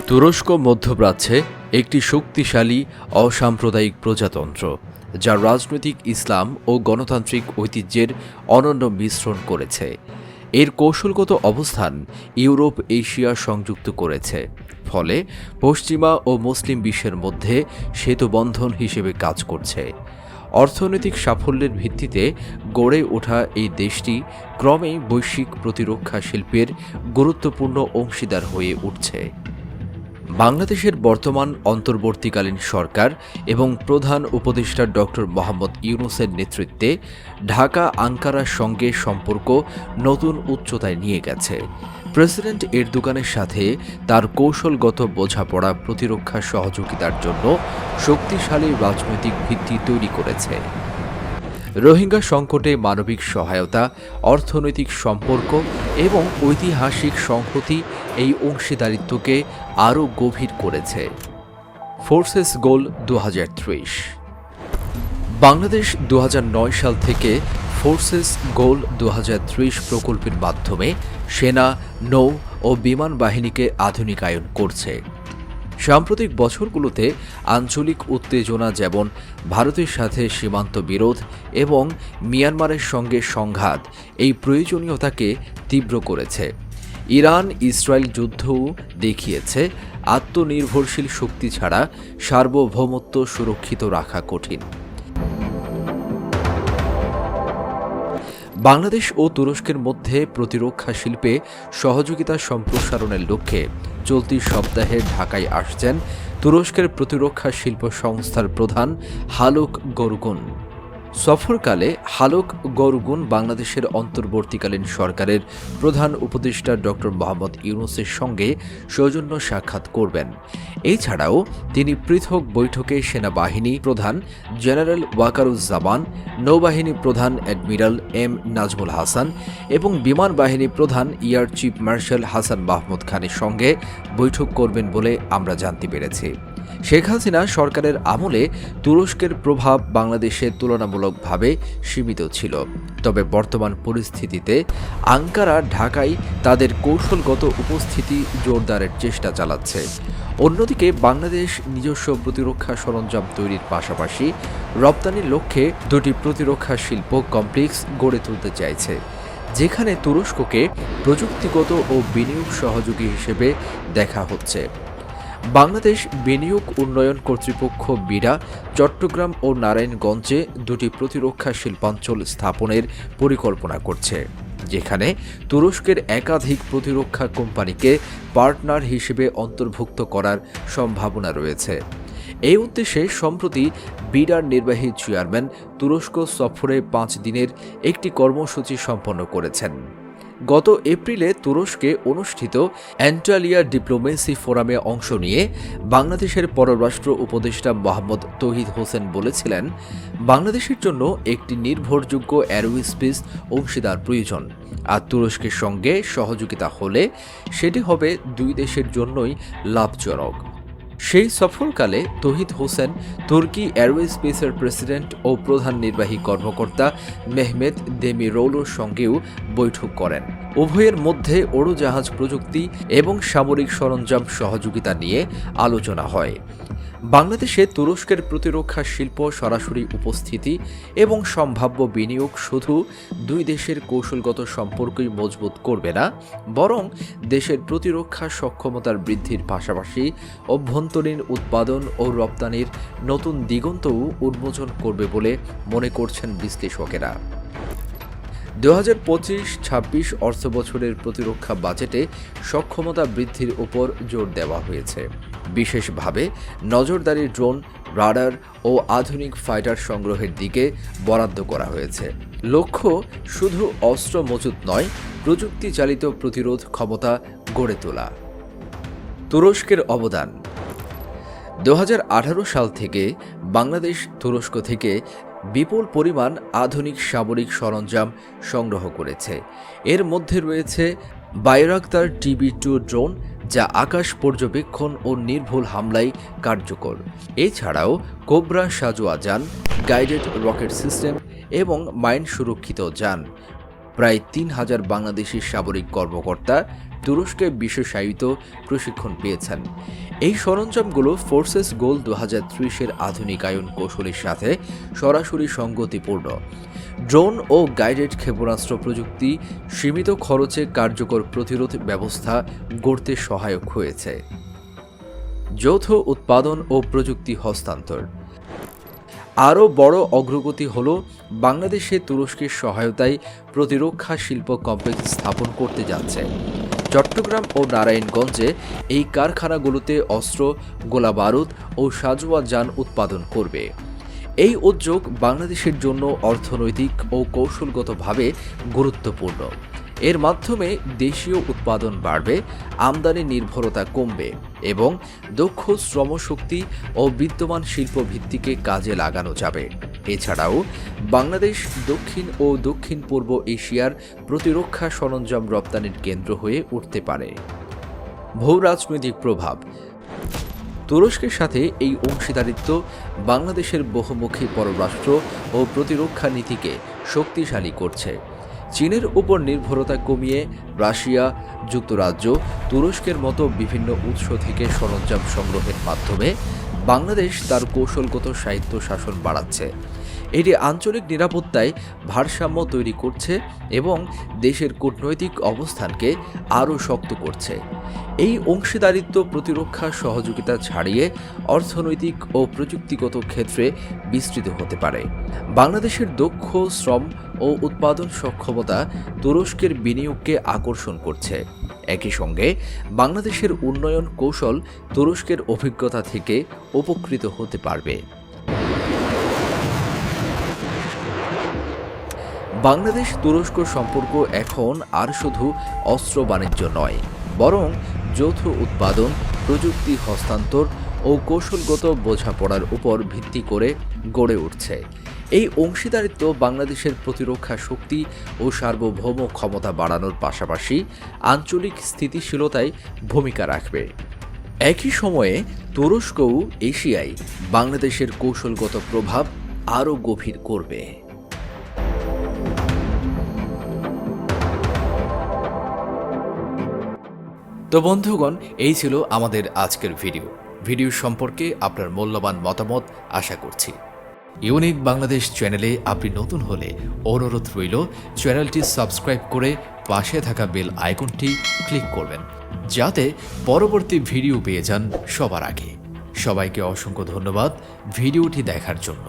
তুরস্ক মধ্যপ্রাচ্যে একটি শক্তিশালী অসাম্প্রদায়িক প্রজাতন্ত্র, যা রাজনৈতিক ইসলাম ও গণতান্ত্রিক ঐতিহ্যের অনন্য মিশ্রণ করেছে। এর কৌশলগত অবস্থান ইউরোপ এশিয়া সংযুক্ত করেছে, ফলে পশ্চিমা ও মুসলিম বিশ্বের মধ্যে সেতুবন্ধন হিসেবে কাজ করছে। অর্থনৈতিক সাফল্যের ভিত্তিতে গড়ে ওঠা এই দেশটি ক্রমেই বৈশ্বিক প্রতিরক্ষা শিল্পের গুরুত্বপূর্ণ অংশীদার হয়ে উঠছে। বাংলাদেশের বর্তমান অন্তর্বর্তীকালীন সরকার এবং প্রধান উপদেষ্টা ডক্টর মোহাম্মদ ইউনূসের নেতৃত্বে ঢাকা আঙ্কারার সঙ্গে সম্পর্ক নতুন উচ্চতায় নিয়ে গেছে। প্রেসিডেন্ট এরদোগানের সাথে তার কৌশলগত বোঝাপড়া প্রতিরক্ষা সহযোগিতার জন্য শক্তিশালী রাজনৈতিক ভিত্তি তৈরি করেছে। রোহিঙ্গা সংকটে মানবিক সহায়তা, অর্থনৈতিক সম্পর্ক এবং ঐতিহাসিক সংহতি এই অংশীদারিত্বকে আরও গভীর করেছে। ফোর্সেস গোল 2030। বাংলাদেশ 2009 সাল থেকে ফোর্সেস গোল 2030 প্রকল্পের মাধ্যমে সেনা, নৌ ও বিমান বাহিনীকে আধুনিকায়ন করছে। সাম্প্রতিক বছরগুলোতে আঞ্চলিক উত্তেজনা, যেমন ভারতের সাথে সীমান্ত বিরোধ এবং মিয়ানমারের সঙ্গে সংঘাত, এই প্রয়োজনীয়তাকে তীব্র করেছে। ইরান ইসরায়েল যুদ্ধও দেখিয়েছে আত্মনির্ভরশীল শক্তি ছাড়া সার্বভৌমত্ব সুরক্ষিত রাখা কঠিন। বাংলাদেশ ও তুরস্কের মধ্যে প্রতিরক্ষা শিল্পে সহযোগিতা সম্প্রসারণের লক্ষ্যে চলতি সপ্তাহে ঢাকায় আসছেন তুরস্কের প্রতিরক্ষা শিল্প সংস্থার প্রধান হালুক গরগুন। সফরকালে হালুক গরগুন বাংলাদেশের অন্তর্বর্তীকালীন সরকারের প্রধান উপদেষ্টা ডক্টর মোহাম্মদ ইউনূসের সঙ্গে সৌজন্য সাক্ষাৎ করবেন। এছাড়াও তিনি পৃথক বৈঠকে সেনাবাহিনী প্রধান জেনারেল ওয়াকারুজ্জামান, নৌবাহিনী প্রধান অ্যাডমিরাল এম নাজমুল হাসান এবং বিমান বাহিনী প্রধান air chief marshal Hasan Mahmud খানের সঙ্গে বৈঠক করবেন বলে আমরা জানতে পেরেছি। শেখ হাসিনা সরকারের আমলে তুরস্কের প্রভাব বাংলাদেশে তুলনামূলকভাবে সীমিত ছিল, তবে বর্তমান পরিস্থিতিতে আঙ্কারা ঢাকায় তাদের কৌশলগত উপস্থিতি জোরদারের চেষ্টা চালাচ্ছে। অন্যদিকে বাংলাদেশ নিজস্ব প্রতিরক্ষা সরঞ্জাম তৈরির পাশাপাশি রপ্তানির লক্ষ্যে দুটি প্রতিরক্ষা শিল্প কমপ্লেক্স গড়ে তুলতে চাইছে, যেখানে তুরস্ককে প্রযুক্তিগত ও বিনিয়োগ সহযোগী হিসেবে দেখা হচ্ছে। বাংলাদেশ বিনিয়োগ উন্নয়ন কর্তৃপক্ষ বিডা চট্টগ্রাম ও নারায়ণগঞ্জে দুটি প্রতিরক্ষা শিল্পাঞ্চল স্থাপনের পরিকল্পনা করছে, যেখানে তুরস্কের একাধিক প্রতিরক্ষা কোম্পানিকে পার্টনার হিসেবে অন্তর্ভুক্ত করার সম্ভাবনা রয়েছে। এই উদ্দেশ্যে সম্প্রতি বিডার নির্বাহী চেয়ারম্যান তুরস্ক সফরে 5 দিনের একটি কর্মসূচি সম্পন্ন করেছেন। গত এপ্রিলে তুরস্কে অনুষ্ঠিত অ্যান্টালিয়া ডিপ্লোমেসি ফোরামে অংশ নিয়ে বাংলাদেশের পররাষ্ট্র উপদেষ্টা মোহাম্মদ তৌহিদ হোসেন বলেছিলেন, বাংলাদেশের জন্য একটি নির্ভরযোগ্য অ্যারোস্পেস অংশীদার প্রয়োজন, আর তুরস্কের সঙ্গে সহযোগিতা হলে সেটি হবে দুই দেশের জন্যই লাভজনক। সেই সফরকালে তৌহিদ হোসেন তুর্কি অ্যারোস্পেসের প্রেসিডেন্ট ও প্রধান নির্বাহী কর্মকর্তা মেহমেদ দেমিরৌলোর সঙ্গেও বৈঠক করেন। উভয়ের মধ্যে উড়োজাহাজ প্রযুক্তি এবং সামরিক সরঞ্জাম সহযোগিতা নিয়ে আলোচনা হয়। বাংলাদেশে তুরস্কের প্রতিরক্ষা শিল্প সরাসরি উপস্থিতি এবং সম্ভাব্য বিনিয়োগ শুধু দুই দেশের কৌশলগত সম্পর্কই মজবুত করবে না, বরং দেশের প্রতিরক্ষা সক্ষমতার বৃদ্ধির পাশাপাশি অভ্যন্তরীণ উৎপাদন ও রপ্তানির নতুন দিগন্তও উন্মোচন করবে বলে মনে করছেন বিশ্লেষকেরা। 2025-26 অর্থবছরের প্রতিরক্ষা বাজেটে সক্ষমতা বৃদ্ধির উপর জোর দেওয়া হয়েছে। বিশেষভাবে নজরদারি ড্রোন, রাডার ও আধুনিক ফাইটার সংগ্রহের দিকে বরাদ্দ করা হয়েছে। লক্ষ্য শুধু অস্ত্র মজুত নয়, প্রযুক্তি চালিত প্রতিরোধ ক্ষমতা গড়ে তোলা। তুরস্কের অবদান। 2018 সাল থেকে বাংলাদেশ তুরস্ক থেকে বিপুল পরিমাণ আধুনিক সামরিক সরঞ্জাম সংগ্রহ করেছে। এর মধ্যে রয়েছে বাইরাক্তার TB2 ড্রোন, যা আকাশ পর্যবেক্ষণ ও নির্ভুল হামলায় কার্যকর। এছাড়াও কোবরা সাজোয়া যান, গাইডেড রকেট সিস্টেম এবং মাইন সুরক্ষিত যান। প্রায় ৩,০০০ বাংলাদেশি সামরিক কর্মকর্তা তুরস্কে বিশেষায়িত প্রশিক্ষণ পেয়েছেন। এই সরঞ্জামগুলো ফোর্সেস গোল 2030-এর আধুনিকায়ন কৌশলের সাথে সরাসরি সঙ্গতিপূর্ণ। ড্রোন ও গাইডেড ক্ষেপণাস্ত্র প্রযুক্তি সীমিত খরচে কার্যকর প্রতিরোধ ব্যবস্থা গড়তে সহায়ক হয়েছে। যৌথ উৎপাদন ও প্রযুক্তি হস্তান্তর। আরও বড় অগ্রগতি হল বাংলাদেশে তুরস্কের সহায়তায় প্রতিরক্ষা শিল্প কমপ্লেক্স স্থাপন করতে যাচ্ছে। চট্টগ্রাম ও নারায়ণগঞ্জে এই কারখানাগুলোতে অস্ত্র, গোলাবারুদ ও সাঁজোয়া যান উৎপাদন করবে। এই উদ্যোগ বাংলাদেশের জন্য অর্থনৈতিক ও কৌশলগতভাবে গুরুত্বপূর্ণ। এর মাধ্যমে দেশীয় উৎপাদন বাড়বে, আমদানি নির্ভরতা কমবে এবং দক্ষ শ্রমশক্তি ও বিদ্যমান শিল্প ভিত্তিকে কাজে লাগানো যাবে। এছাড়াও বাংলাদেশ দক্ষিণ ও দক্ষিণ পূর্ব এশিয়ার প্রতিরক্ষা সরঞ্জাম রপ্তানির কেন্দ্র হয়ে উঠতে পারে। ভূ রাজনৈতিক প্রভাব। তুরস্কের সাথে এই অংশীদারিত্ব বাংলাদেশের বহুমুখী পররাষ্ট্র ও প্রতিরক্ষা নীতিকে শক্তিশালী করছে। চীনের উপর নির্ভরতা কমিয়ে রাশিয়া, যুক্তরাজ্য, তুরস্কের মতো বিভিন্ন উৎস থেকে সরঞ্জাম সংগ্রহের মাধ্যমে বাংলাদেশ তার কৌশলগত স্বায়ত্তশাসন বাড়াচ্ছে। এটি আঞ্চলিক নিরাপত্তায় ভারসাম্য তৈরি করছে এবং দেশের কূটনৈতিক অবস্থানকে আরও শক্ত করছে। এই অংশীদারিত্ব প্রতিরক্ষা সহযোগিতা ছাড়িয়ে অর্থনৈতিক ও প্রযুক্তিগত ক্ষেত্রে বিস্তৃত হতে পারে। বাংলাদেশের দক্ষ শ্রম ও উৎপাদন সক্ষমতা তুরস্কের বিনিয়োগকে আকর্ষণ করছে। একই সঙ্গে বাংলাদেশের উন্নয়ন কৌশল তুরস্কের অভিজ্ঞতা থেকে উপকৃত হতে পারবে। বাংলাদেশ তুরস্ক সম্পর্ক এখন আর শুধু অস্ত্র বাণিজ্য নয়, বরং যৌথ উৎপাদন, প্রযুক্তি হস্তান্তর ও কৌশলগত বোঝাপড়ার উপর ভিত্তি করে গড়ে উঠছে। এই অংশীদারিত্ব বাংলাদেশের প্রতিরক্ষা শক্তি ও সার্বভৌম ক্ষমতা বাড়ানোর পাশাপাশি আঞ্চলিক স্থিতিশীলতায় ভূমিকা রাখবে। একই সময়ে তুরস্কও এশিয়ায় বাংলাদেশের কৌশলগত প্রভাব আরও গভীর করবে। তো বন্ধুগণ, এই ছিল আমাদের আজকের ভিডিও সম্পর্কে আপনার মূল্যবান মতামত আশা করছি। ইউনিক বাংলাদেশ চ্যানেলে আপনি নতুন হলে অনুরোধ রইল চ্যানেলটি সাবস্ক্রাইব করে পাশে থাকা বেল আইকনটি ক্লিক করবেন, যাতে পরবর্তী ভিডিও পেয়ে যান সবার আগে। সবাইকে অসংখ্য ধন্যবাদ ভিডিওটি দেখার জন্য।